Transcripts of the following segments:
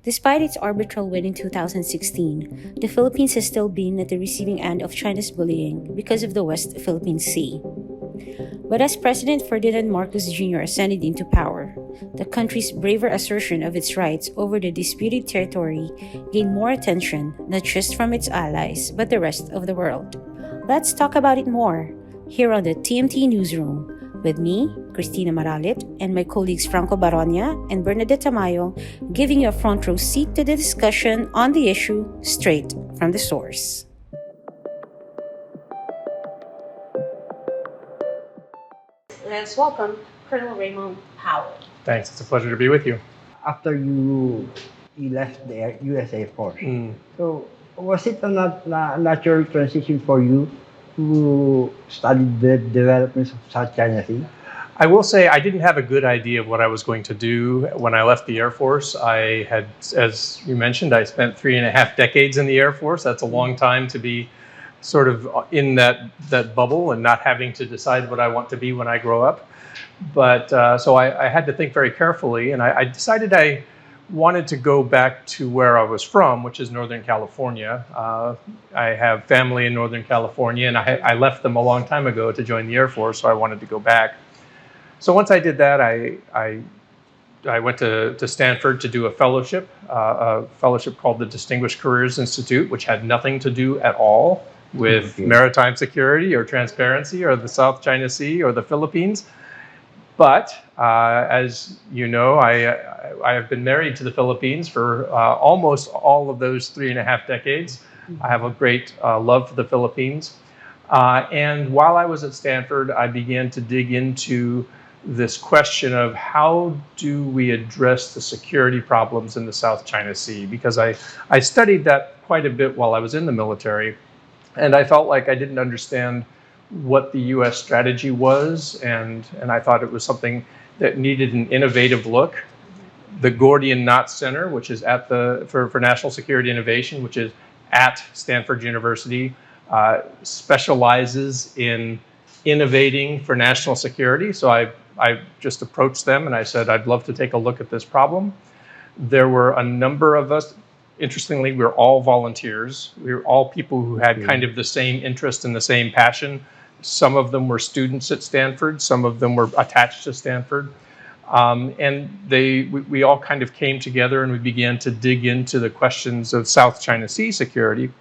Despite its arbitral win in 2016, the Philippines has still been at the receiving end of China's bullying because of the West Philippine Sea. But as President Ferdinand Marcos Jr. ascended into power, the country's braver assertion of its rights over the disputed territory gained more attention, not just from its allies, but the rest of the world. Let's talk about it more here on the TMT Newsroom with me, Kristina Maralit, and my colleagues Franco Barona and Bernadette Tamayo, giving you a front row seat to the discussion on the issue straight from the source. Let's welcome Colonel Raymond Powell. Thanks. It's a pleasure to be with you. After you left the U.S. Air Force, so was it a natural transition for you to study the developments of South China Sea? I will say I didn't have a good idea of what I was going to do when I left the Air Force. I had, as you mentioned, I spent 3.5 decades in the Air Force. That's a long time to be sort of in that bubble and not having to decide what I want to be when I grow up. But so I had to think very carefully, and I decided I wanted to go back to where I was from, which is Northern California. I have family in Northern California, and I left them a long time ago to join the Air Force, so I wanted to go back. So once I did that, I went to Stanford to do a fellowship called the Distinguished Careers Institute, which had nothing to do at all with maritime security or transparency or the South China Sea or the Philippines. But as you know, I have been married to the Philippines for almost all of those 3.5 decades. I have a great love for the Philippines. And while I was at Stanford, I began to dig into this question of how do we address the security problems in the South China Sea? Because I studied that quite a bit while I was in the military. And I felt like I didn't understand what the U.S. strategy was, and I thought it was something that needed an innovative look. The Gordian Knot Center, which is at for National Security Innovation, which is at Stanford University, specializes in innovating for national security. So I just approached them and I said, I'd love to take a look at this problem. There were a number of us. Interestingly, we were all volunteers. We were all people who had kind of the same interest and the same passion. Some of them were students at Stanford. Some of them were attached to Stanford. And we all kind of came together and we began to dig into the questions of South China Sea security.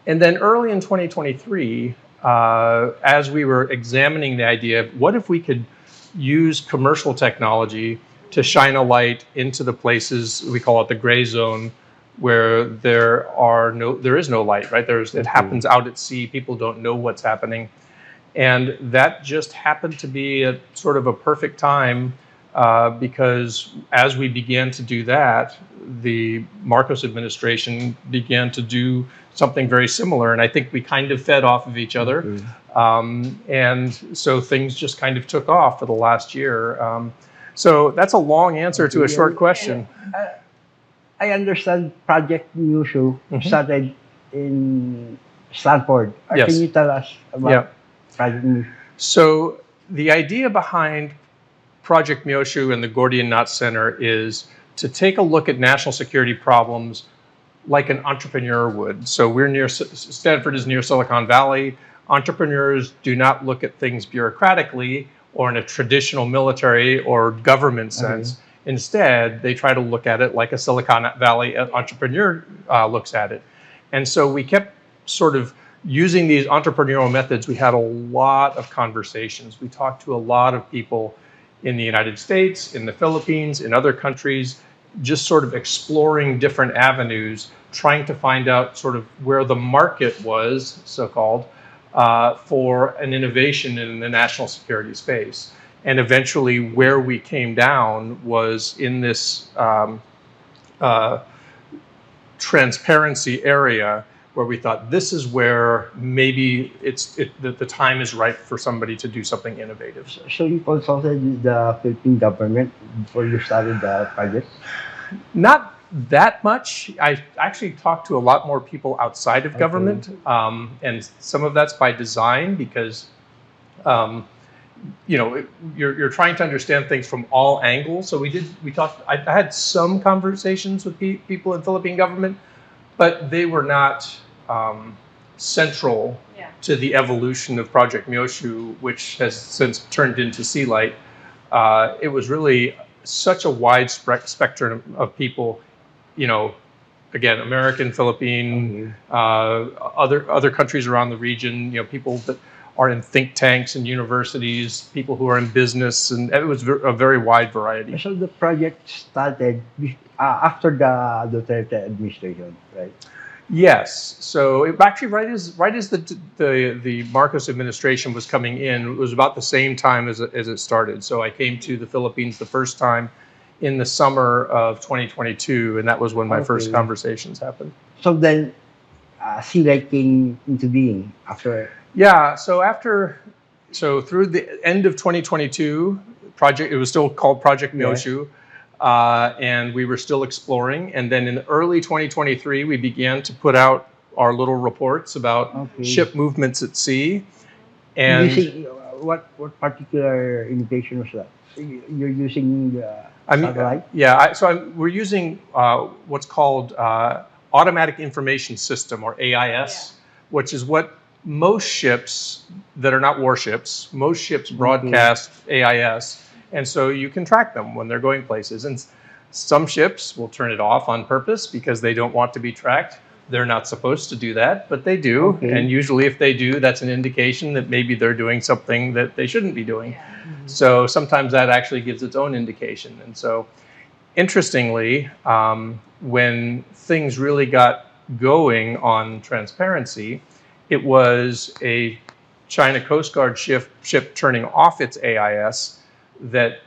And then early in 2023, as we were examining the idea of what if we could use commercial technology to shine a light into the places, we call it the gray zone, where there is no light, right? It happens out at sea. People don't know what's happening. And that just happened to be a sort of a perfect time because as we began to do that, the Marcos administration began to do something very similar. And I think we kind of fed off of each other. And so things just kind of took off for the last year. So that's a long answer to a short question. I understand Project Myushu started in Stanford. Yes. Can you tell us about Project Myushu? So the idea behind Project Myoshu and the Gordian Knot Center is to take a look at national security problems like an entrepreneur would. So Stanford is near Silicon Valley. Entrepreneurs do not look at things bureaucratically or in a traditional military or government sense. Instead, they try to look at it like a Silicon Valley entrepreneur looks at it. And so we kept sort of using these entrepreneurial methods. We had a lot of conversations. We talked to a lot of people in the United States, in the Philippines, in other countries, just sort of exploring different avenues, trying to find out sort of where the market was, so-called, for an innovation in the national security space. And eventually where we came down was in this transparency area where we thought this is where maybe the time is right for somebody to do something innovative. So you consulted the Philippine government before you started the project? Not that much. I actually talked to a lot more people outside of government, and some of that's by design because you're trying to understand things from all angles. So I had some conversations with people in Philippine government, but they were not central to the evolution of Project Myoshu, which has since turned into SeaLight. It was really such a wide spectrum of people, again, American, Philippine, other countries around the region, people that are in think tanks and universities, people who are in business, and it was a very wide variety. So the project started after the Duterte administration, right? Yes. So actually, right as the Marcos administration was coming in, it was about the same time as it started. So I came to the Philippines the first time in the summer of 2022, and that was when my first conversations happened. So then, SeaLight came into being after. Yeah. So through the end of 2022, it was still called Project Myoshu. And we were still exploring. And then in early 2023, we began to put out our little reports about ship movements at sea. And what particular indication was that? You're using the satellite? We're using what's called Automatic Information System, or AIS, which is what most ships that are not warships, most ships broadcast AIS. And so you can track them when they're going places. And some ships will turn it off on purpose because they don't want to be tracked. They're not supposed to do that, but they do. And usually if they do, that's an indication that maybe they're doing something that they shouldn't be doing. So sometimes that actually gives its own indication. And so interestingly, when things really got going on transparency, it was a China Coast Guard ship turning off its AIS that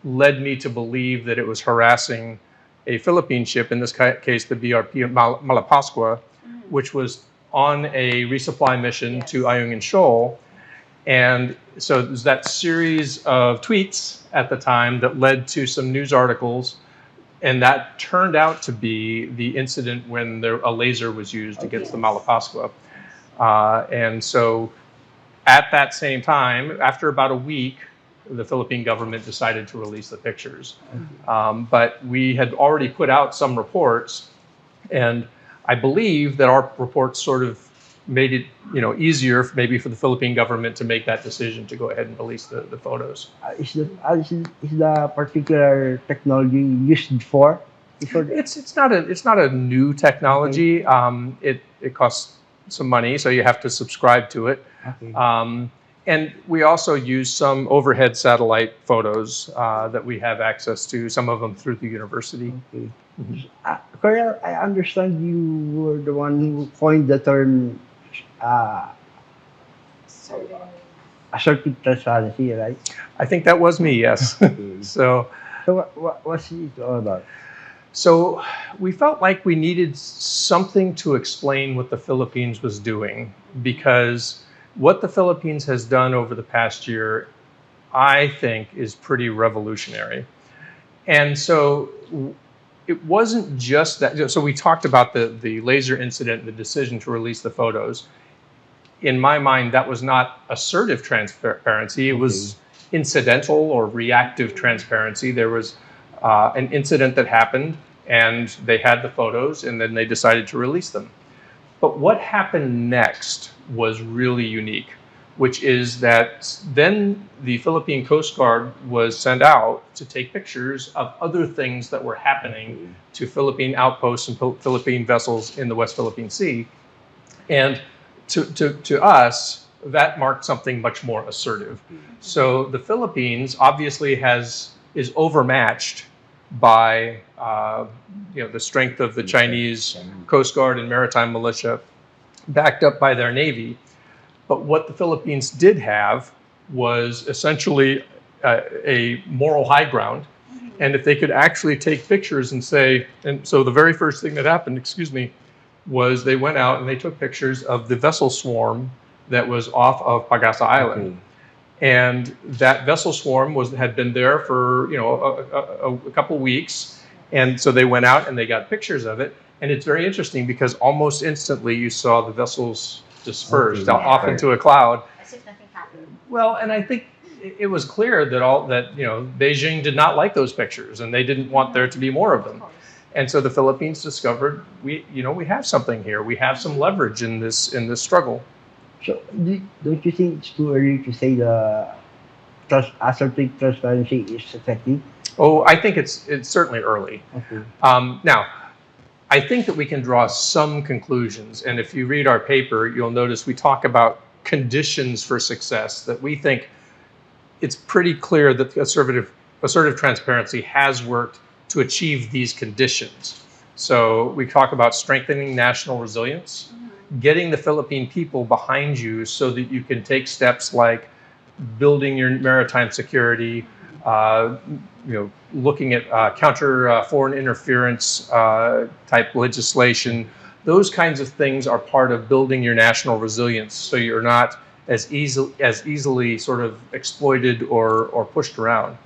led me to believe that it was harassing a Philippine ship, in this case the BRP Malapascua, which was on a resupply mission to Ayungin Shoal. And so there's that series of tweets at the time that led to some news articles, and that turned out to be the incident when a laser was used against the Malapascua. And so at that same time, after about a week, the Philippine government decided to release the pictures. But we had already put out some reports, and I believe that our reports sort of made it easier maybe for the Philippine government to make that decision to go ahead and release the photos. Is the particular technology used for? It's not a new technology. It costs some money, so you have to subscribe to it. And we also use some overhead satellite photos that we have access to, some of them through the university. Colonel, I understand you were the one who coined the term assertive transparency, right? I think that was me, yes. So what's it all about? So we felt like we needed something to explain what the Philippines was doing, because what the Philippines has done over the past year, I think, is pretty revolutionary. And so it wasn't just that. So we talked about the laser incident, the decision to release the photos. In my mind, that was not assertive transparency. It was incidental or reactive transparency. There was an incident that happened, and they had the photos, and then they decided to release them. But what happened next was really unique, which is that then the Philippine Coast Guard was sent out to take pictures of other things that were happening to Philippine outposts and Philippine vessels in the West Philippine Sea. And to us, that marked something much more assertive. So the Philippines obviously is overmatched by the strength of the Chinese Coast Guard and maritime militia, backed up by their Navy. But what the Philippines did have was essentially a moral high ground. And if they could actually take pictures and say, and so the very first thing that happened, was they went out and they took pictures of the vessel swarm that was off of Pagasa Island. And that vessel swarm had been there for a couple weeks, and so they went out and they got pictures of it. And it's very interesting because almost instantly you saw the vessels dispersed off into a cloud. As if nothing happened. Well, and I think it was clear that Beijing did not like those pictures, and they didn't want there to be more of them. And so the Philippines discovered we have something here. We have some leverage in this struggle. So, don't you think it's too early to say the assertive transparency is effective? Oh, I think it's certainly early. Okay. Now, I think that we can draw some conclusions. And if you read our paper, you'll notice we talk about conditions for success, that we think it's pretty clear that the assertive transparency has worked to achieve these conditions. So we talk about strengthening national resilience, getting the Philippine people behind you so that you can take steps like building your maritime security, looking at counter foreign interference type legislation. Those kinds of things are part of building your national resilience, so you're not as easily sort of exploited or pushed around.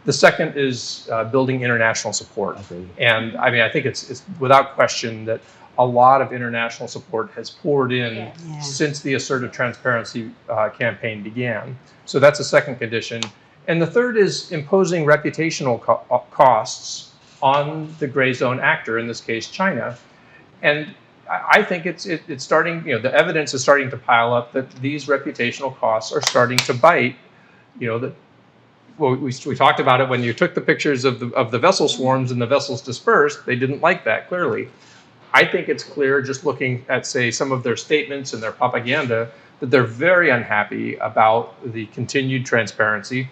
The second is building international support. Okay. And I mean, I think it's without question that a lot of international support has poured in since the assertive transparency campaign began. So that's a second condition. And the third is imposing reputational costs on the gray zone actor, in this case, China. And I think it's starting, the evidence is starting to pile up that these reputational costs are starting to bite. We talked about it when you took the pictures of the vessel swarms and the vessels dispersed. They didn't like that, clearly. I think it's clear, just looking at, say, some of their statements and their propaganda, that they're very unhappy about the continued transparency.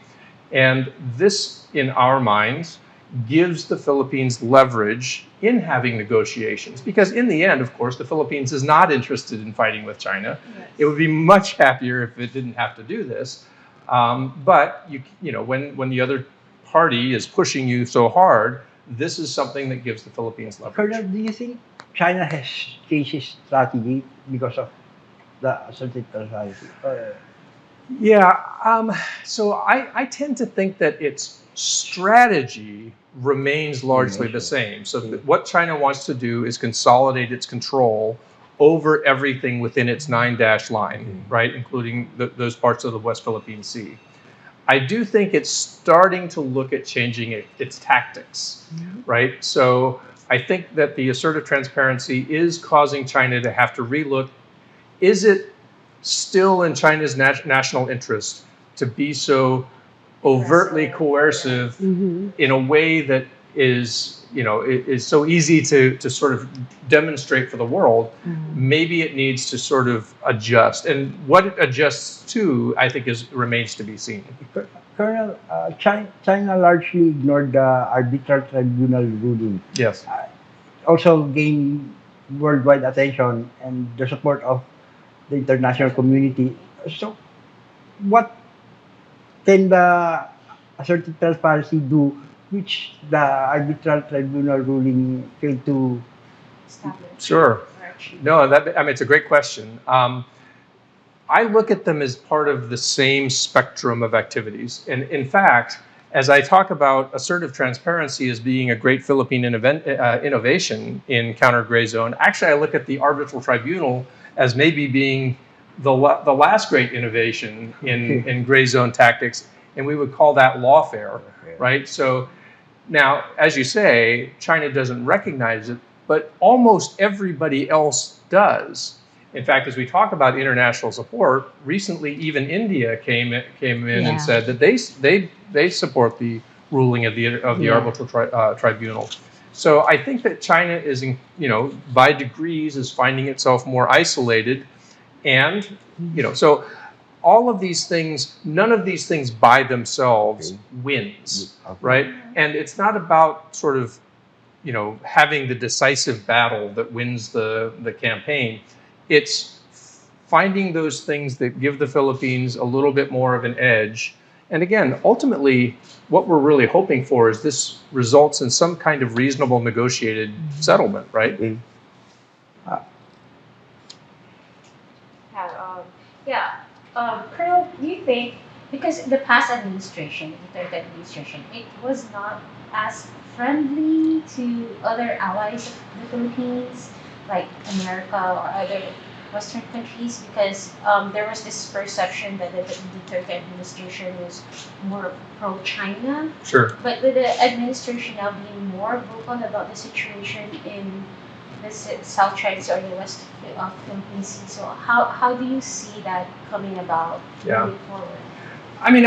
And this, in our minds, gives the Philippines leverage in having negotiations. Because in the end, of course, the Philippines is not interested in fighting with China. Yes. It would be much happier if it didn't have to do this. But when the other party is pushing you so hard, this is something that gives the Philippines leverage. Colonel, do you think China has changed its strategy because of the assertive transparency? So I tend to think that its strategy remains largely the same. So what China wants to do is consolidate its control over everything within its 9-dash line, right, including those parts of the West Philippine Sea. I do think it's starting to look at changing its tactics, right? So I think that the assertive transparency is causing China to have to relook. Is it still in China's national interest to be so overtly coercive in a way that is so easy to sort of demonstrate for the world? Maybe it needs to sort of adjust. And what it adjusts to, I think, remains to be seen. Colonel, China largely ignored the arbitral tribunal ruling. Yes. Also gained worldwide attention and the support of the international community. So, what can the assertive transparency do, which the arbitral tribunal ruling failed to establish? Sure. No, it's a great question. I look at them as part of the same spectrum of activities. And in fact, as I talk about assertive transparency as being a great Philippine innovation in counter gray zone, actually I look at the arbitral tribunal as maybe being the last great innovation in gray zone tactics, and we would call that lawfare, right? So now, as you say, China doesn't recognize it, but almost everybody else does. In fact, as we talk about international support, recently even India came in and said that they support the ruling of the arbitral tribunal. So I think that China is, by degrees, is finding itself more isolated, and so all of these things, none of these things by themselves wins, right? And it's not about sort of having the decisive battle that wins the campaign. It's finding those things that give the Philippines a little bit more of an edge. And again, ultimately, what we're really hoping for is this results in some kind of reasonable negotiated settlement, right? Colonel, do you think, because the past administration, the third administration, it was not as friendly to other allies of the Philippines, like America or other Western countries because there was this perception that the Duterte administration was more pro-China. Sure. But with the administration now being more vocal about the situation in the South China Sea or the West Philippine Sea, so how do you see that coming about moving forward? I mean,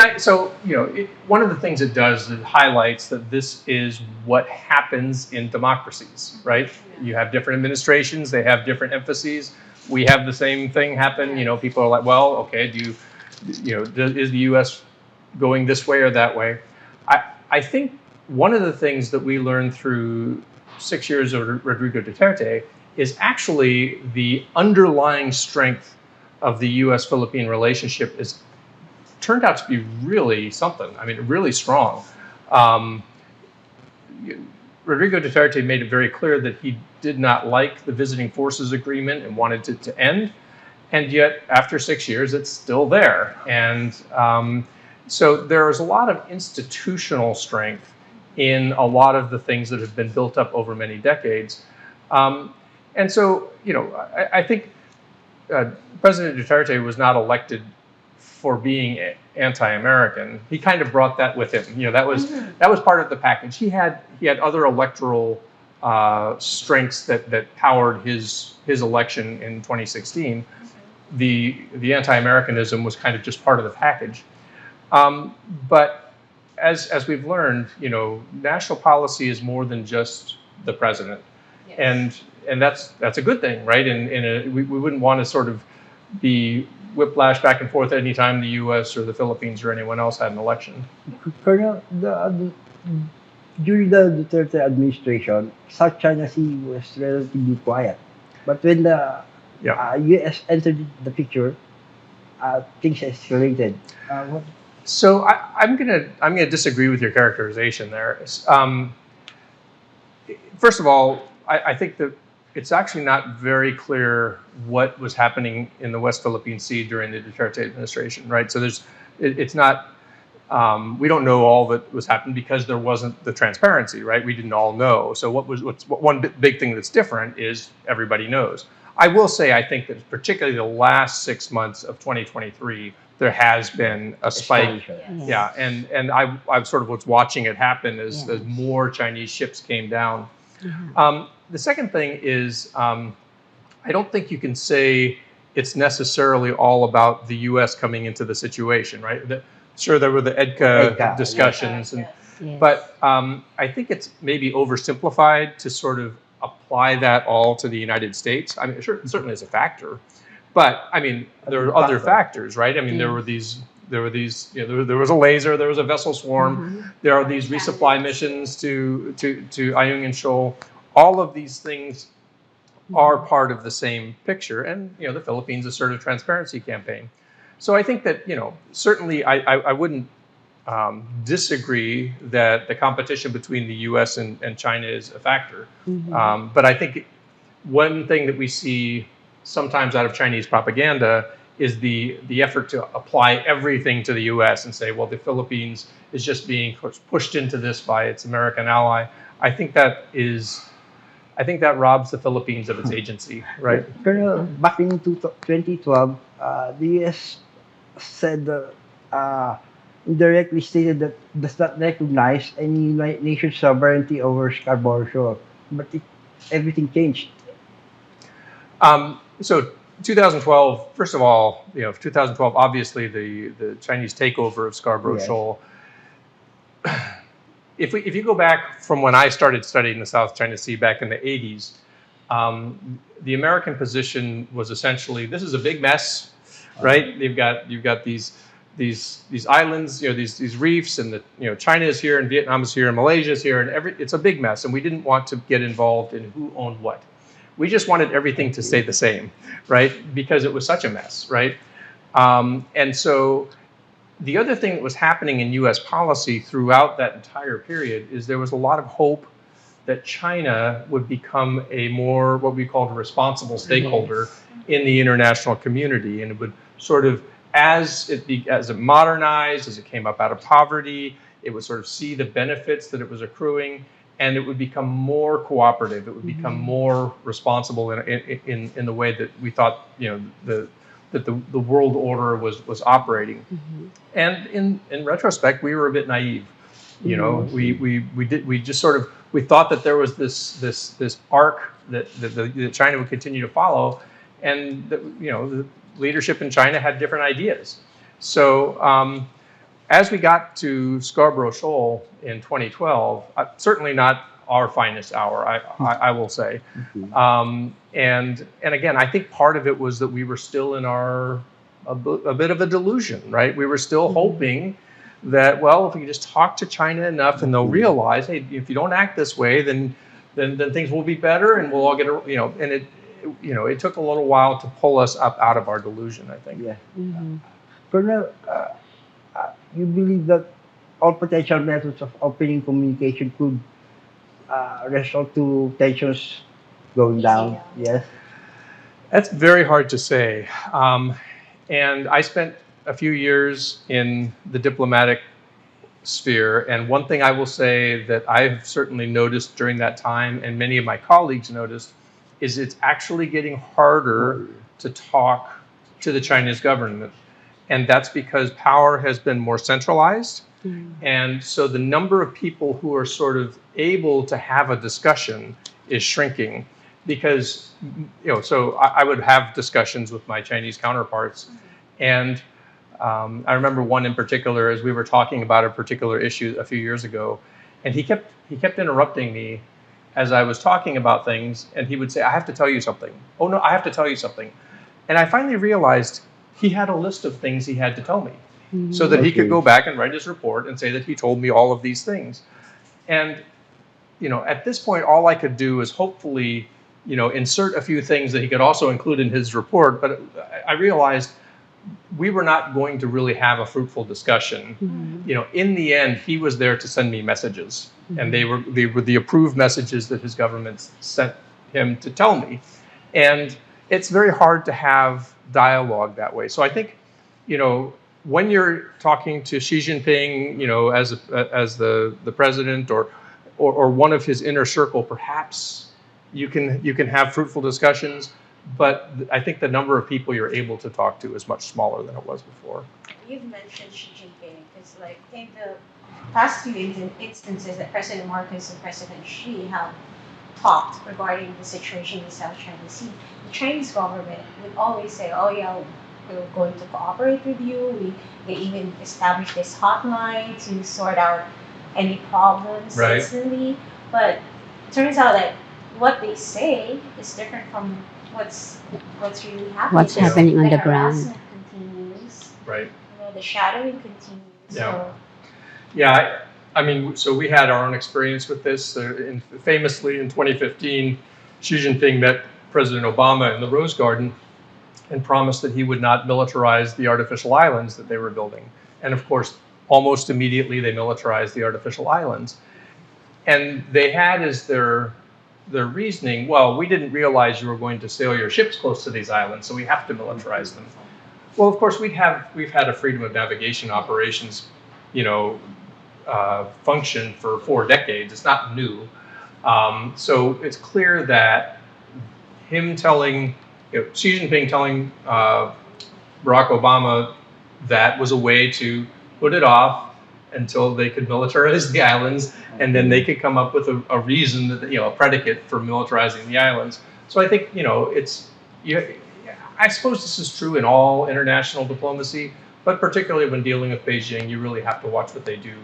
one of the things it does is it highlights that this is what happens in democracies, right? Yeah. You have different administrations, they have different emphases. We have the same thing happen. You know, people are like, well, okay, is the U.S. going this way or that way? I think one of the things that we learned through 6 years of Rodrigo Duterte is actually the underlying strength of the U.S.-Philippine relationship is turned out to be really something. I mean, really strong. Rodrigo Duterte made it very clear that he did not like the visiting forces agreement and wanted it to end. And yet, after 6 years, it's still there. And so there's a lot of institutional strength in a lot of the things that have been built up over many decades. And so, I think President Duterte was not elected for being anti-American. He kind of brought that with him. That was part of the package. He had other electoral strengths that powered his election in 2016. The anti-Americanism was kind of just part of the package. But as we've learned, national policy is more than just the president, yes. and that's a good thing, right? We wouldn't want to sort of be whiplash back and forth anytime the U.S. or the Philippines or anyone else had an election. Colonel, during the Duterte administration, South China Sea was relatively quiet, but when the U.S. entered the picture, things escalated. So I'm gonna disagree with your characterization there. First of all, I think that it's actually not very clear what was happening in the West Philippine Sea during the Duterte administration, right? So it's not. We don't know all that was happening because there wasn't the transparency, right? We didn't all know. So what's one big thing that's different is everybody knows. I will say I think that particularly the last 6 months of 2023, there has been a spike. Yes. Yeah, and I sort of was watching it happen as more Chinese ships came down. Mm-hmm. The second thing is I don't think you can say it's necessarily all about the U.S. coming into the situation, right? Sure, there were the EDCA discussions, but I think it's maybe oversimplified to sort of apply that all to the United States. I mean, sure, it certainly is a factor, but I mean, there are other factors, right? I mean, there was a laser, there was a vessel swarm, mm-hmm. There are these resupply missions to Ayungin Shoal. All of these things are part of the same picture, and the Philippines Assertive Transparency campaign. So I think that certainly I wouldn't disagree that the competition between the U.S. and China is a factor. Mm-hmm. But I think one thing that we see sometimes out of Chinese propaganda is the effort to apply everything to the U.S. and say, well, the Philippines is just being pushed into this by its American ally. I think that robs the Philippines of its agency, right? Colonel, back in 2012, the U.S. said indirectly stated that does not recognize any nation's sovereignty over Scarborough Shoal, but everything changed. So 2012, first of all, 2012, obviously the Chinese takeover of Scarborough Shoal. If you go back from when I started studying the South China Sea back in the 80s, the American position was essentially, this is a big mess, right? You've got these islands, these reefs, and China is here, and Vietnam is here, and Malaysia is here, and it's a big mess, and we didn't want to get involved in who owned what. We just wanted everything to stay the same, right? Because it was such a mess, right? And so the other thing that was happening in U.S. policy throughout that entire period is there was a lot of hope that China would become a more, what we called a responsible stakeholder in the international community, and it would sort of, as it modernized, as it came up out of poverty, it would sort of see the benefits that it was accruing, and it would become more cooperative. It would become more responsible in the way that we thought, that the world order was operating. And in retrospect, we were a bit naive. We thought that there was this arc that China would continue to follow, and that, the leadership in China had different ideas. So as we got to Scarborough Shoal in 2012, certainly not our finest hour, I will say. And again, I think part of it was that we were still in a bit of a delusion, right? We were still hoping that, well, if we just talk to China enough and they'll realize, hey, if you don't act this way, then things will be better, and we'll all get, and it took a little while to pull us up out of our delusion, I think. Yeah. Colonel, you believe that all potential methods of opening communication could result to tensions going down? Yes. That's very hard to say. And I spent a few years in the diplomatic sphere, and one thing I will say that I've certainly noticed during that time, and many of my colleagues noticed, is it's actually getting harder to talk to the Chinese government. And that's because power has been more centralized. And so the number of people who are sort of able to have a discussion is shrinking. Because, so I would have discussions with my Chinese counterparts. And I remember one in particular, as we were talking about a particular issue a few years ago, and he kept interrupting me as I was talking about things, and he would say, I have to tell you something. Oh, no, I have to tell you something. And I finally realized he had a list of things he had to tell me, so that he could go back and write his report and say that he told me all of these things. And, at this point, all I could do is hopefully, insert a few things that he could also include in his report. But I realized we were not going to really have a fruitful discussion. In the end, he was there to send me messages, and they were the approved messages that his government sent him to tell me. And it's very hard to have dialogue that way. So I think, when you're talking to Xi Jinping, as the president or one of his inner circle, perhaps you can have fruitful discussions. But I think the number of people you're able to talk to is much smaller than it was before. You've mentioned Xi Jinping, because I think the past few instances that President Marcos and President Xi have talked regarding the situation in the South China Sea, the Chinese government would always say, oh yeah, we're going to cooperate with you. They even established this hotline to sort out any problems instantly. But it turns out that what they say is different from what's really happening. What's happening on the ground. Harassment continues. Right. The shadowing continues. Yeah. Yeah. I mean, so we had our own experience with this. Famously, in 2015, Xi Jinping met President Obama in the Rose Garden and promised that he would not militarize the artificial islands that they were building. And of course, almost immediately, they militarized the artificial islands. And they had as their reasoning, well, we didn't realize you were going to sail your ships close to these islands, so we have to militarize them. Well, of course, we've had a freedom of navigation operations, function for 4 decades. It's not new. So it's clear that Xi Jinping telling Barack Obama that was a way to put it off until they could militarize the islands, and then they could come up with a reason that, a predicate for militarizing the islands. So I think, I suppose this is true in all international diplomacy, but particularly when dealing with Beijing, you really have to watch what they do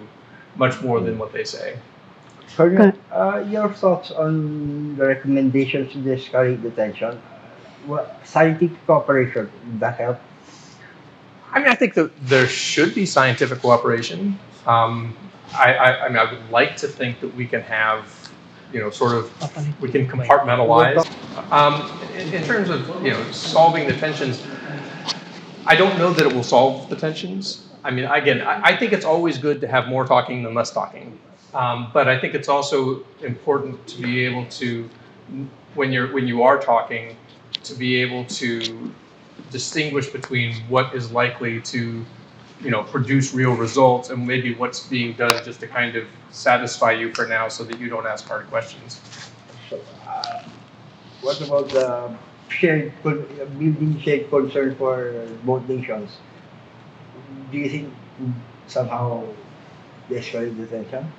much more than what they say. Colonel, your thoughts on the recommendations to de-escalate the tension? Scientific cooperation, would that help? I mean, I think that there should be scientific cooperation. I would like to think that we can have, we can compartmentalize. In terms of, solving the tensions, I don't know that it will solve the tensions. I mean, again, I think it's always good to have more talking than less talking. But I think it's also important to be able to, when you are talking, to be able to distinguish between what is likely to produce real results, and maybe what's being done just to kind of satisfy you for now so that you don't ask hard questions. So, what about the building shared concern for both nations? Do you think somehow de-escalate the tension?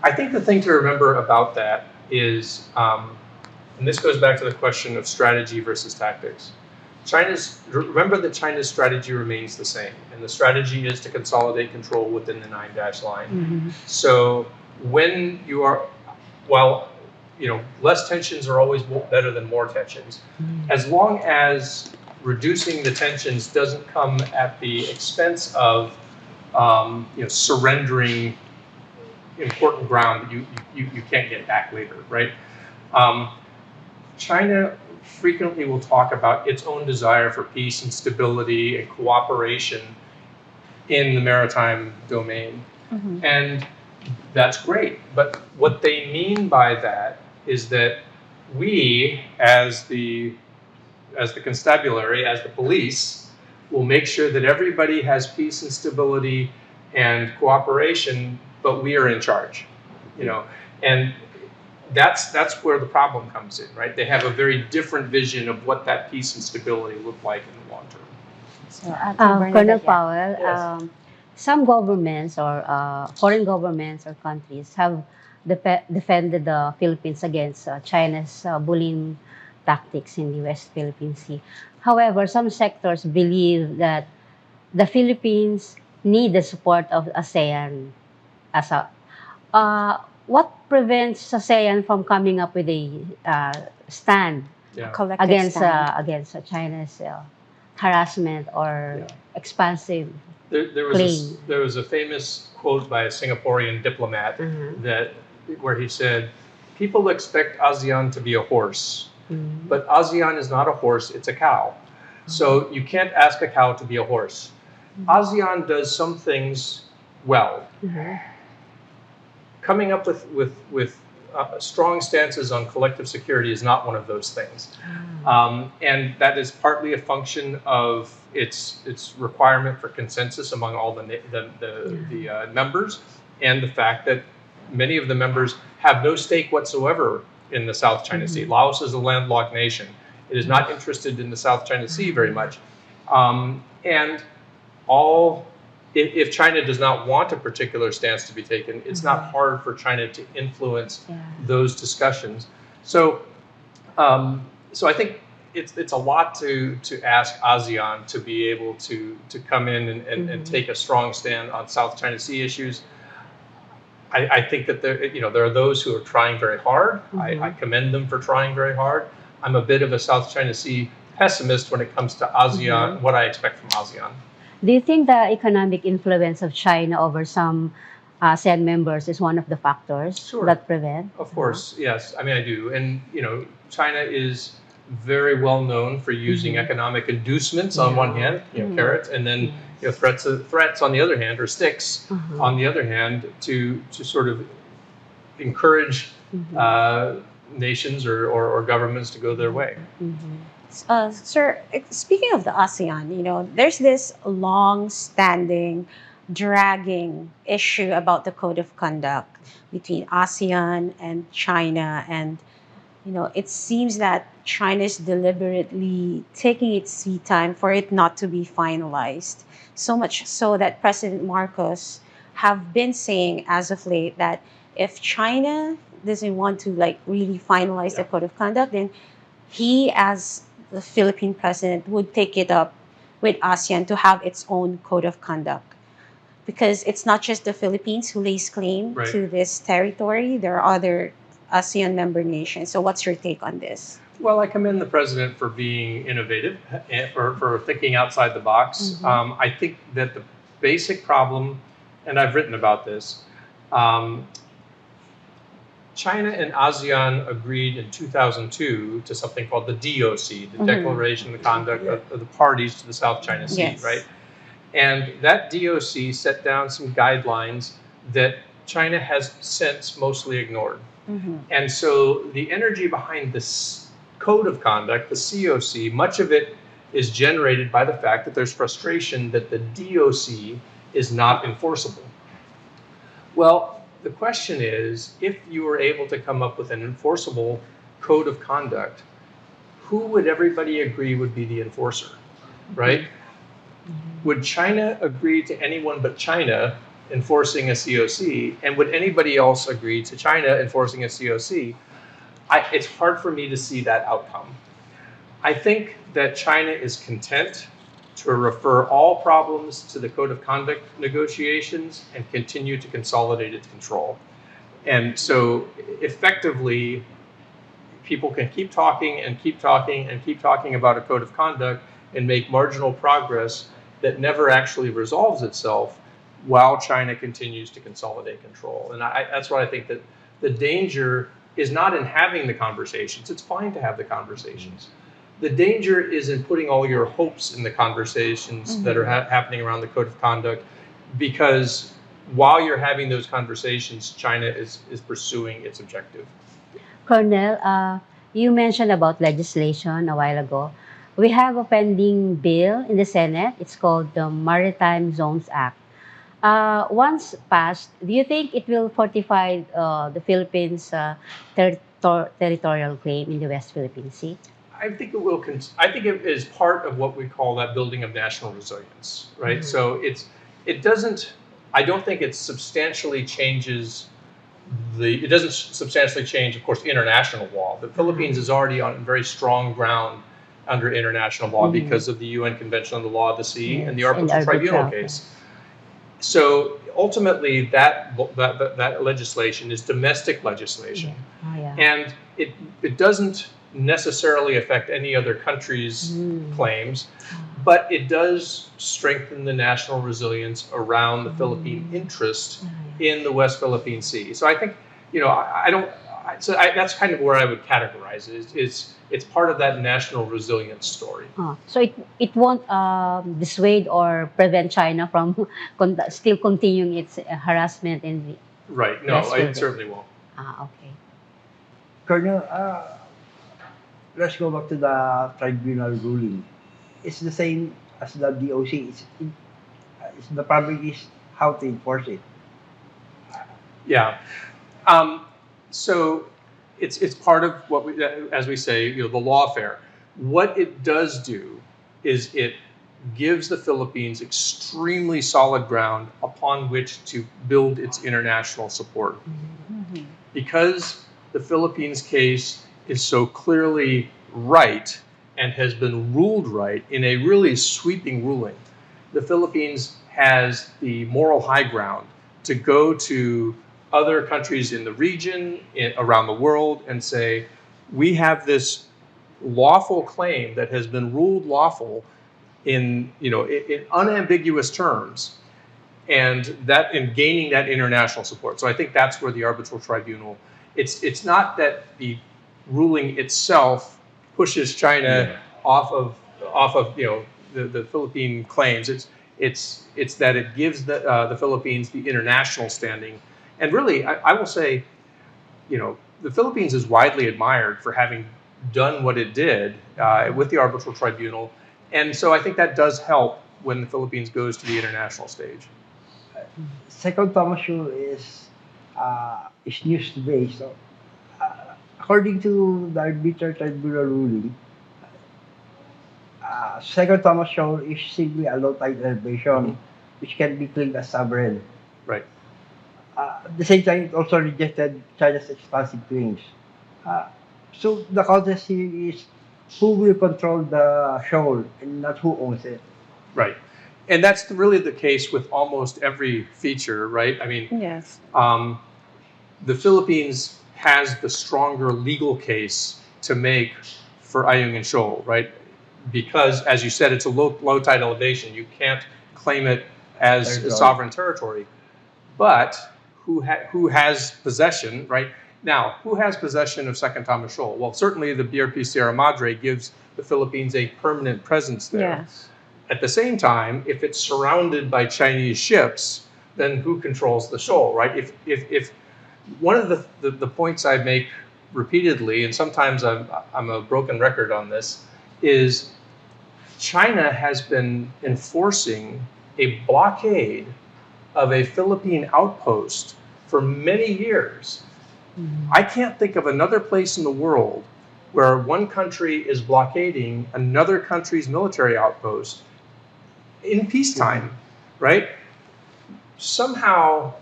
I think the thing to remember about that is, and this goes back to the question of strategy versus tactics. Remember that China's strategy remains the same, and the strategy is to consolidate control within the 9-dash line. Mm-hmm. So when you are, while less tensions are always better than more tensions, as long as reducing the tensions doesn't come at the expense of surrendering important ground that you can't get back later, right? China frequently will talk about its own desire for peace and stability and cooperation in the maritime domain. Mm-hmm. And that's great. But what they mean by that is that we, as the constabulary, as the police, will make sure that everybody has peace and stability and cooperation, but we are in charge, and that's where the problem comes in, right? They have a very different vision of what that peace and stability look like in the long term. So, Colonel Powell, Yes. some governments or foreign governments or countries have defended the Philippines against China's bullying tactics in the West Philippine Sea. However, some sectors believe that the Philippines need the support of ASEAN as a what prevents ASEAN from coming up with a stand collective against stand. China's harassment or expansive There was a famous quote by a Singaporean diplomat where he said, "People expect ASEAN to be a horse, but ASEAN is not a horse; it's a cow. So you can't ask a cow to be a horse. ASEAN does some things well. Coming up with strong stances on collective security is not one of those things, and that is partly a function of its requirement for consensus among all the members, and the fact that many of the members have no stake whatsoever in the South China Sea. Laos is a landlocked nation; it is not interested in the South China Sea very much, and all. If China does not want a particular stance to be taken, it's not hard for China to influence those discussions. So, so I think it's a lot to ask ASEAN to be able to come in and take a strong stand on South China Sea issues. I think that there are those who are trying very hard. I commend them for trying very hard. I'm a bit of a South China Sea pessimist when it comes to ASEAN, what I expect from ASEAN. Do you think the economic influence of China over some ASEAN members is one of the factors that prevent? Of course, yes. I mean, I do. And, China is very well known for using economic inducements on one hand, carrots, and then threats on the other hand, or sticks on the other hand, to sort of encourage nations or governments to go their way. Sir, speaking of the ASEAN, there's this long-standing, dragging issue about the code of conduct between ASEAN and China, and it seems that China is deliberately taking its sweet time for it not to be finalized. So much so that President Marcos have been saying as of late that if China doesn't want to really finalize the code of conduct, then he, as the Philippine president, would take it up with ASEAN to have its own code of conduct. Because it's not just the Philippines who lays claim to this territory. There are other ASEAN member nations. So what's your take on this? Well, I commend the president for being innovative and for thinking outside the box. I think that the basic problem, and I've written about this, China and ASEAN agreed in 2002 to something called the DOC, the Declaration of the Conduct of the Parties to the South China Sea, right? And that DOC set down some guidelines that China has since mostly ignored. And so the energy behind this code of conduct, the COC, much of it is generated by the fact that there's frustration that the DOC is not enforceable. Well, the question is, if you were able to come up with an enforceable code of conduct, who would everybody agree would be the enforcer, right? Would China agree to anyone but China enforcing a COC? And would anybody else agree to China enforcing a COC? It's hard for me to see that outcome. I think that China is content to refer all problems to the Code of Conduct negotiations and continue to consolidate its control. And so effectively, people can keep talking and keep talking and keep talking about a code of conduct and make marginal progress that never actually resolves itself while China continues to consolidate control. And that's why I think that the danger is not in having the conversations. It's fine to have the conversations. The danger is in putting all your hopes in the conversations that are happening around the code of conduct, because while you're having those conversations, China is pursuing its objective. Colonel, you mentioned about legislation a while ago. We have a pending bill in the Senate. It's called the Maritime Zones Act. Once passed, do you think it will fortify the Philippines' territorial claim in the West Philippine Sea? I think it will. I think it is part of what we call that building of national resilience, right? So it doesn't. I don't think it substantially changes it doesn't substantially change, of course, international law. The Philippines is already on very strong ground under international law because of the UN Convention on the Law of the Sea and the Arbitral Tribunal case. So ultimately, that legislation is domestic legislation, and it doesn't necessarily affect any other country's claims, but it does strengthen the national resilience around the Philippine interest in the West Philippine Sea. So I think, that's kind of where I would categorize it. It's part of that national resilience story. So it won't dissuade or prevent China from still continuing its harassment in the Right. No, it certainly won't. Okay. Colonel, let's go back to the tribunal ruling. It's the same as the DOC. The problem is how to enforce it. Yeah. So it's part of what we, as we say, the lawfare. What it does do is it gives the Philippines extremely solid ground upon which to build its international support. Because the Philippines case is so clearly right and has been ruled right in a really sweeping ruling, the Philippines has the moral high ground to go to other countries in the region, around the world, and say, we have this lawful claim that has been ruled lawful in unambiguous terms, and that in gaining that international support. So I think that's where the arbitral tribunal. It's not that the ruling itself pushes China off of the Philippine claims. It's that it gives the Philippines the international standing. And really, I will say, the Philippines is widely admired for having done what it did with the arbitral tribunal. And so I think that does help when the Philippines goes to the international stage. Second Thomas Show is news today. So, according to the arbitral tribunal ruling, Second Thomas Show is simply a low tide elevation, which can be claimed as sovereign. Right. At the same time, it also rejected China's expansive claims. So the contest here is who will control the shoal and not who owns it. Right. And that's really the case with almost every feature, right? I mean, Yes. The Philippines has the stronger legal case to make for Ayungin Shoal, right? Because, as you said, it's a low tide elevation. You can't claim it as a sovereign territory. But who has possession, right? Now, who has possession of Second Thomas Shoal? Well, certainly the BRP Sierra Madre gives the Philippines a permanent presence there. Yes. At the same time, if it's surrounded by Chinese ships, then who controls the shoal, right? If one of the points I make repeatedly, and sometimes I'm a broken record on this, is China has been enforcing a blockade of a Philippine outpost for many years. I can't think of another place in the world where one country is blockading another country's military outpost in peacetime, right? Somehow,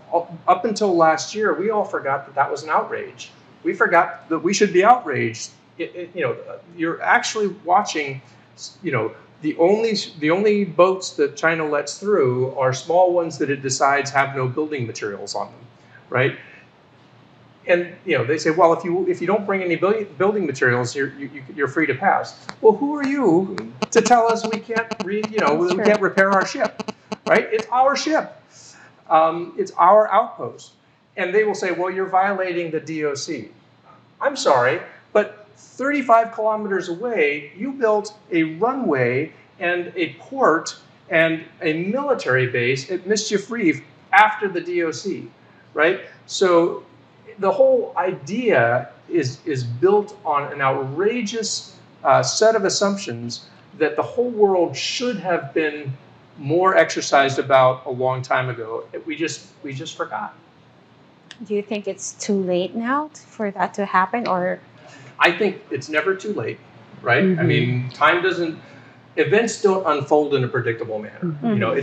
up until last year, we all forgot that that was an outrage. We forgot that we should be outraged. You're actually watching, the only boats that China lets through are small ones that it decides have no building materials on them, right? And they say, well, if you don't bring any building materials, you're free to pass. Well, who are you to tell us we can't we can't repair our ship, right? It's our ship. It's our outpost. And they will say, well, you're violating the DOC. I'm sorry, but 35 kilometers away, you built a runway and a port and a military base at Mischief Reef after the DOC, right? So the whole idea is built on an outrageous set of assumptions that the whole world should have been more exercised about a long time ago. We just forgot. Do you think it's too late now for that to happen, or? I think it's never too late, right? I mean, events don't unfold in a predictable manner.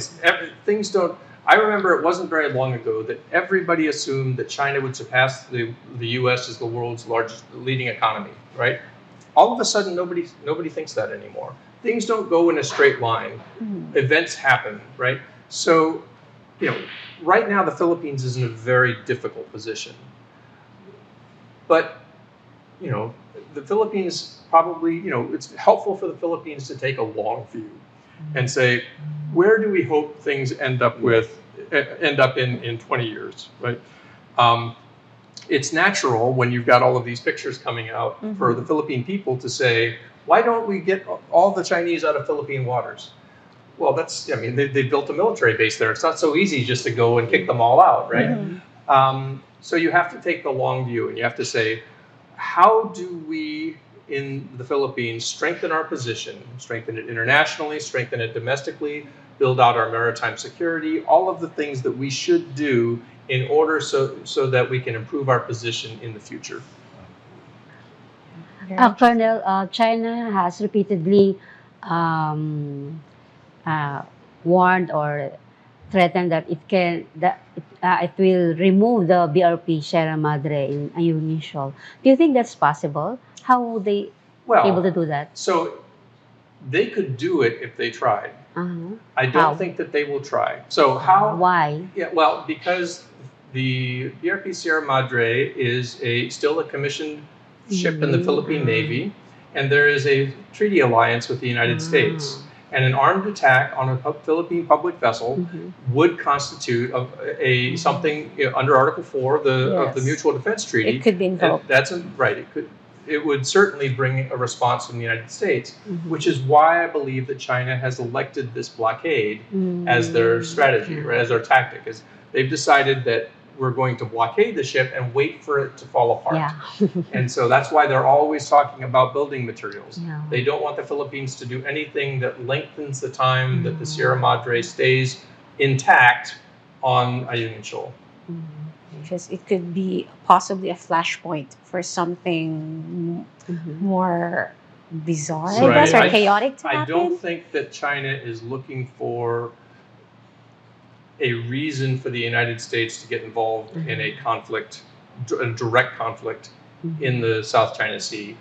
Things don't. I remember it wasn't very long ago that everybody assumed that China would surpass the U.S. as the world's largest leading economy, right? All of a sudden, nobody thinks that anymore. Things don't go in a straight line. Events happen, right? So, right now the Philippines is in a very difficult position. But, the Philippines probably, it's helpful for the Philippines to take a long view and say, where do we hope things end up in 20 years, right? It's natural when you've got all of these pictures coming out for the Philippine people to say, why don't we get all the Chinese out of Philippine waters? Well, they built a military base there. It's not so easy just to go and kick them all out, right? So you have to take the long view and you have to say, how do we in the Philippines strengthen our position, strengthen it internationally, strengthen it domestically, build out our maritime security, all of the things that we should do in order so that we can improve our position in the future. Colonel, China has repeatedly warned or threatened that it will remove the BRP Sierra Madre in Ayungin Shoal. Do you think that's possible? How will they be able to do that? So they could do it if they tried. I don't think that they will try. So how? Why? Yeah, well, because the BRP Sierra Madre is still a commissioned ship in the Philippine Navy, and there is a treaty alliance with the United States. And an armed attack on a Philippine public vessel would constitute something under Article 4 of the Mutual Defense Treaty. It could be invoked. Right. It would certainly bring a response from the United States, which is why I believe that China has elected this blockade as their strategy, or as their tactic. Is they've decided that we're going to blockade the ship and wait for it to fall apart. Yeah. And so that's why they're always talking about building materials. Yeah. They don't want the Philippines to do anything that lengthens the time that the Sierra Madre stays intact on Ayungin Shoal. Because it could be possibly a flashpoint for something more bizarre, I guess, or chaotic to happen. I don't think that China is looking for a reason for the United States to get involved in a direct conflict in the South China Sea.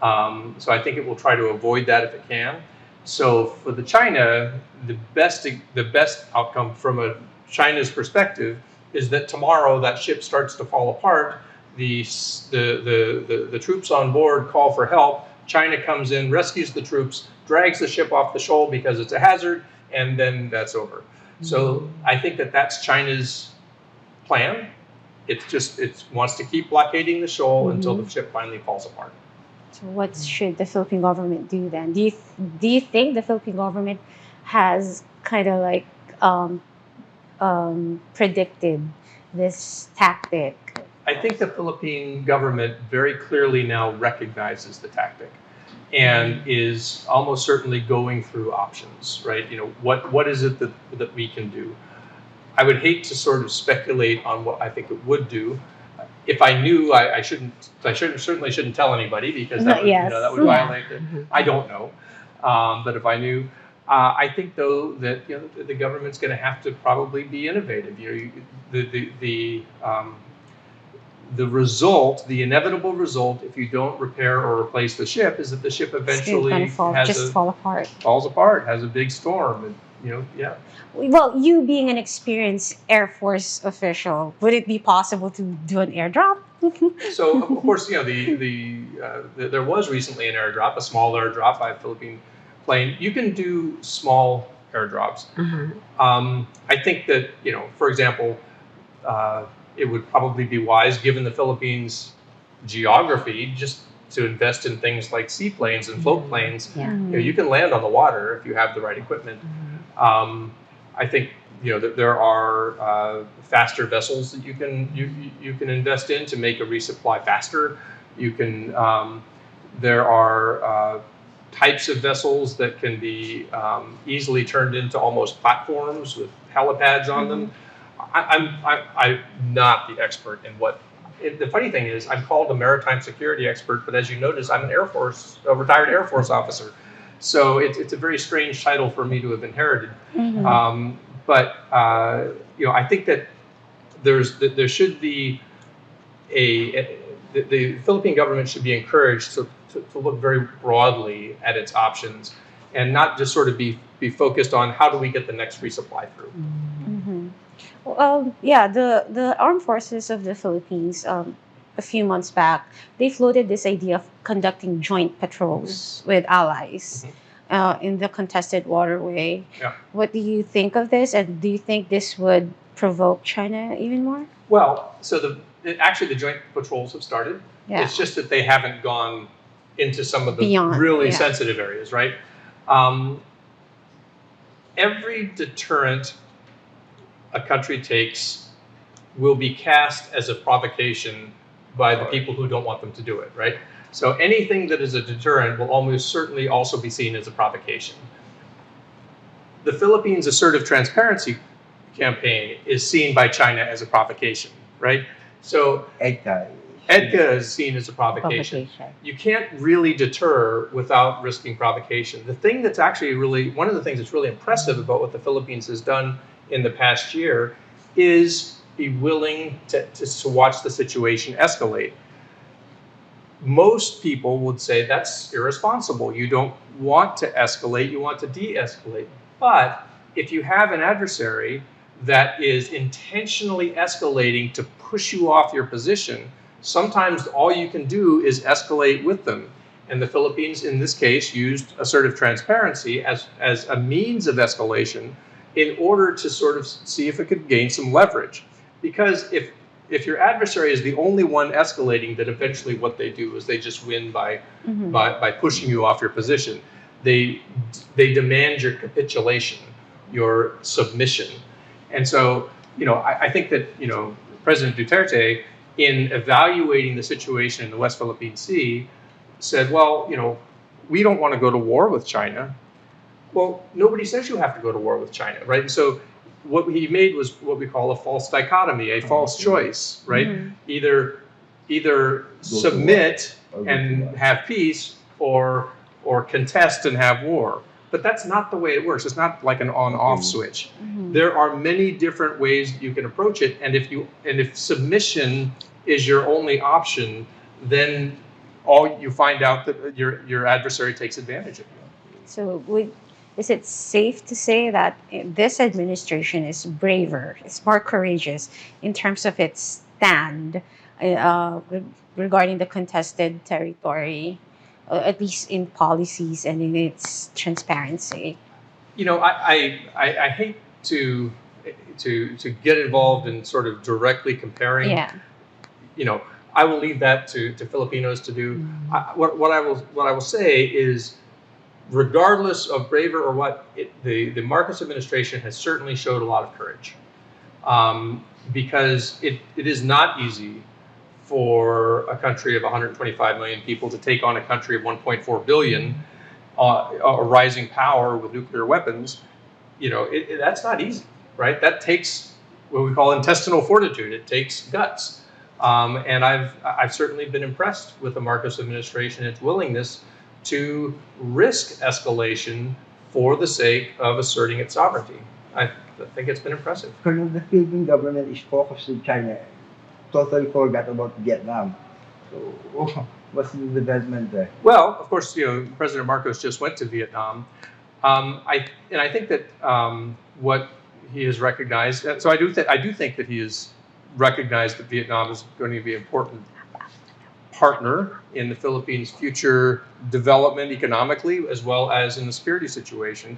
So I think it will try to avoid that if it can. So for China, the best outcome from China's perspective is that tomorrow that ship starts to fall apart. The troops on board call for help. China comes in, rescues the troops, drags the ship off the shoal because it's a hazard, and then that's over. So I think that that's China's plan. It wants to keep blockading the shoal until the ship finally falls apart. So what should the Philippine government do then? Do you think the Philippine government has kind of like predicted this tactic? I think the Philippine government very clearly now recognizes the tactic. and is almost certainly going through options, right? What is it that we can do? I would hate to sort of speculate on what I think it would do. If I knew, I certainly shouldn't tell anybody, because that would, Yes. that would violate it. I don't know, but if I knew, I think though that the government's going to have to probably be innovative. The result, the inevitable result, if you don't repair or replace the ship, is that the ship eventually fall apart. falls apart, has a big storm, and yeah. Well, you being an experienced Air Force official, would it be possible to do an airdrop? So of course, there was recently an airdrop, a small airdrop by a Philippine plane. You can do small airdrops. I think that for example, it would probably be wise, given the Philippines' geography, just to invest in things like seaplanes and float planes. You can land on the water if you have the right equipment. I think that there are faster vessels that you can invest in to make a resupply faster. There are types of vessels that can be easily turned into almost platforms with helipads on them. I'm not the expert in what. The funny thing is, I'm called a maritime security expert, but as you notice, I'm a retired Air Force officer. So it's a very strange title for me to have inherited. But I think that there should be the Philippine government should be encouraged to look very broadly at its options, and not just sort of be focused on how do we get the next resupply through. The armed forces of the Philippines, a few months back, they floated this idea of conducting joint patrols with allies in the contested waterway. Yeah. What do you think of this, and do you think this would provoke China even more? Well, so actually the joint patrols have started. Yeah. It's just that they haven't gone into some of the Beyond, really sensitive areas, right? Every deterrent a country takes will be cast as a provocation by the people who don't want them to do it, right? So anything that is a deterrent will almost certainly also be seen as a provocation. The Philippines' assertive transparency campaign is seen by China as a provocation, right? So EDCA is seen as a provocation. You can't really deter without risking provocation. The thing that's actually one of the things that's really impressive about what the Philippines has done in the past year is be willing to watch the situation escalate. Most people would say that's irresponsible. You don't want to escalate, you want to de-escalate. But if you have an adversary that is intentionally escalating to push you off your position, sometimes all you can do is escalate with them. And the Philippines, in this case, used assertive transparency as a means of escalation in order to sort of see if it could gain some leverage. Because if your adversary is the only one escalating, then eventually what they do is they just win by pushing you off your position. They demand your capitulation, your submission. And so, I think that, President Duterte, in evaluating the situation in the West Philippine Sea, said, well, we don't want to go to war with China. Well, nobody says you have to go to war with China, right? And so what he made was what we call a false dichotomy, a false choice, right? Either submit and have peace, or contest and have war. But that's not the way it works. It's not like an on-off switch. There are many different ways you can approach it, and if submission is your only option, then you find out that your adversary takes advantage of you. So is it safe to say that this administration is braver, it's more courageous in terms of its stand regarding the contested territory, at least in policies and in its transparency? I hate to get involved in sort of directly comparing. Yeah. I will leave that to Filipinos to do. What I will say is, regardless of braver or what, the Marcos administration has certainly showed a lot of courage, because it is not easy for a country of 125 million people to take on a country of 1.4 billion, a rising power with nuclear weapons. That's not easy, right? That takes what we call intestinal fortitude. It takes guts. And I've certainly been impressed with the Marcos administration and its willingness to risk escalation for the sake of asserting its sovereignty. I think it's been impressive. Colonel, the Philippine government is focused in China. Totally forgot about Vietnam. So, what's the development there? Well, of course, President Marcos just went to Vietnam. I think that what he has recognized. So I do think that he has recognized that Vietnam is going to be an important partner in the Philippines' future development economically, as well as in the security situation.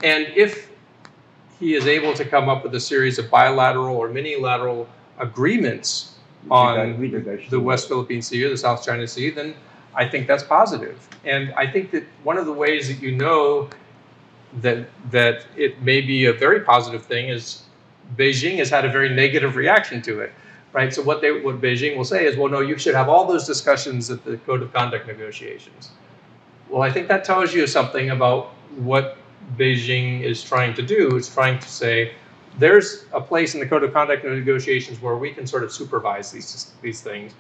And if he is able to come up with a series of bilateral or minilateral agreements on the West Philippine Sea or the South China Sea, then I think that's positive. And I think that one of the ways that that it may be a very positive thing is Beijing has had a very negative reaction to it, right? So what Beijing will say is, well, no, you should have all those discussions at the Code of Conduct negotiations. Well, I think that tells you something about what Beijing is trying to do. It's trying to say, there's a place in the Code of Conduct negotiations where we can sort of supervise these things.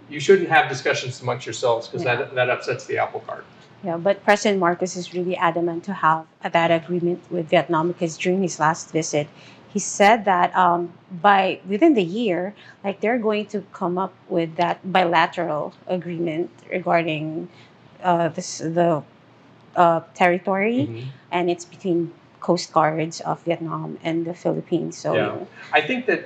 You shouldn't have discussions amongst yourselves because that upsets the apple cart. Yeah, but President Marcos is really adamant to have that agreement with Vietnam, because during his last visit, he said that within the year, like, they're going to come up with that bilateral agreement regarding the territory, and it's between coast guards of Vietnam and the Philippines. So yeah. I think that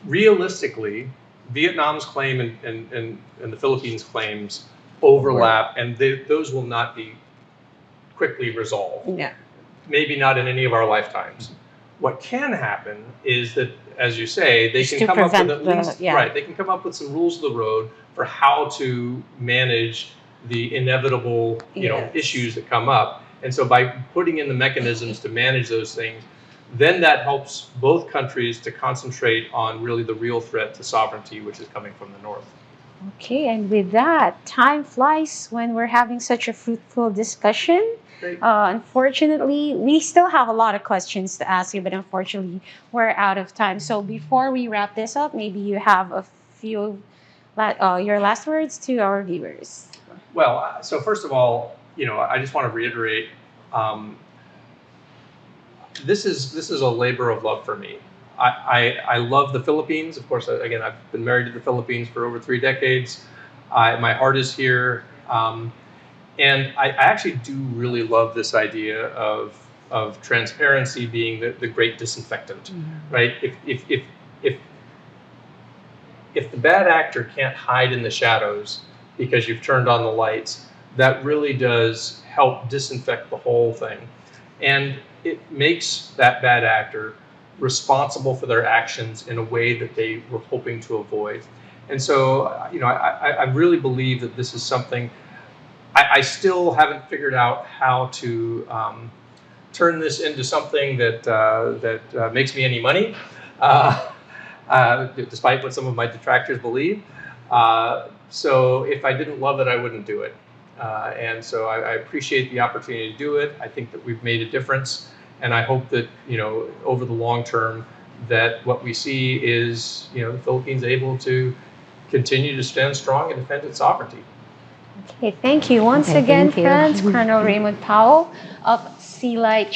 realistically, Vietnam's claim and the Philippines' claims overlap, and those will not be quickly resolved. Yeah. Maybe not in any of our lifetimes. What can happen is that, as you say, they can come up with they can come up with some rules of the road for how to manage the inevitable issues that come up. And so by putting in the mechanisms to manage those things, then that helps both countries to concentrate on really the real threat to sovereignty, which is coming from the north. Okay, and with that, time flies when we're having such a fruitful discussion. Unfortunately, we still have a lot of questions to ask you, but unfortunately, we're out of time. So before we wrap this up, maybe you have a few your last words to our viewers. Well, so first of all, I just want to reiterate, this is a labor of love for me. I love the Philippines. Of course, again, I've been married to the Philippines for over 3 decades. My heart is here. And I actually do really love this idea of transparency being the great disinfectant, right? If the bad actor can't hide in the shadows because you've turned on the lights, that really does help disinfect the whole thing. And it makes that bad actor responsible for their actions in a way that they were hoping to avoid. And so, I really believe that this is something. I still haven't figured out how to turn this into something that makes me any money, despite what some of my detractors believe. So if I didn't love it, I wouldn't do it. And so I appreciate the opportunity to do it. I think that we've made a difference. And I hope that, over the long term, that what we see is, the Philippines able to continue to stand strong and defend its sovereignty. Okay, thank you once again, friends. Colonel Raymond Powell of SeaLight.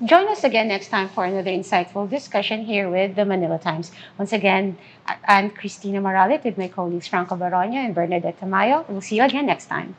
Join us again next time for another insightful discussion here with the Manila Times. Once again, I'm Kristina Maralit with my colleagues Franco Barona and Bernadette Tamayo. We'll see you again next time.